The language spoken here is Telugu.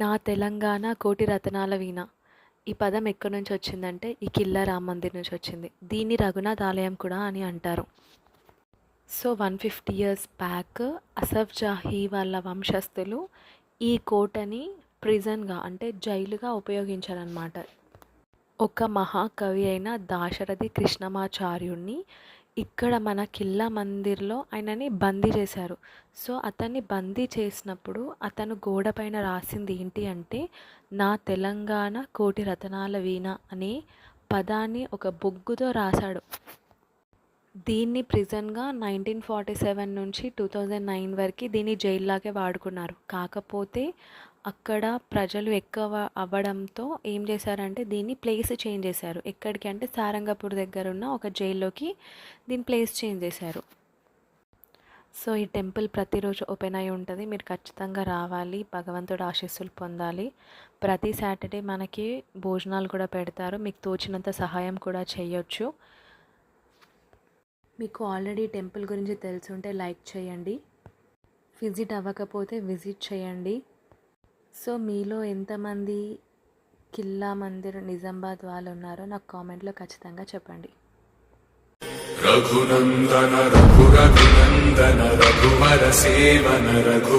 నా తెలంగాణ కోటి రతనాల వీణ. ఈ పదం ఎక్కడి నుంచి వచ్చిందంటే ఈ కిల్లా రామ మందిర్ నుంచి వచ్చింది. దీన్ని రఘునాథ్ ఆలయం కూడా అని అంటారు. So 150 years back Asaf Jahi వాళ్ళ వంశస్థులు ఈ కోటని ప్రిజన్గా అంటే జైలుగా ఉపయోగించారనమాట. ఒక మహాకవి అయిన దాశరథి కృష్ణమాచార్యుణ్ణి ఇక్కడ మన కిల్లా మందిర్లో ఆయనని బందీ చేశారు. సో అతన్ని బందీ చేసినప్పుడు అతను గోడ పైన రాసింది ఏంటి అంటే, నా తెలంగాణ కోటి రతనాల వీణ అనే పదాన్ని ఒక బొగ్గుతో రాశాడు. దీన్ని ప్రిజన్గా 1947 నుంచి 2009 వరకు దీన్ని జైల్లాగే వాడుకున్నారు. కాకపోతే అక్కడ ప్రజలు ఎక్కువ అవ్వడంతో ఏం చేశారంటే దీన్ని ప్లేస్ చేంజ్ చేశారు. ఎక్కడికి అంటే సారంగపూర్ దగ్గర ఉన్న ఒక జైల్లోకి దీని ప్లేస్ చేంజ్ చేశారు. సో ఈ టెంపుల్ ప్రతిరోజు ఓపెన్ అయి ఉంటుంది. మీరు ఖచ్చితంగా రావాలి, భగవంతుడు ఆశీస్సులు పొందాలి. ప్రతి సాటర్డే మనకి భోజనాలు కూడా పెడతారు. మీకు తోచినంత సహాయం కూడా చేయొచ్చు. మీకు ఆల్రెడీ టెంపుల్ గురించి తెలుసుంటే లైక్ చేయండి, విజిట్ అవ్వకపోతే విజిట్ చేయండి. సో మీలో ఎంతమంది కిల్లా మందిర్ నిజామాబాద్ వాళ్ళు ఉన్నారో నాకు కామెంట్లో ఖచ్చితంగా చెప్పండి. రఘునందన రఘునందన రఘువర సేవన రఘు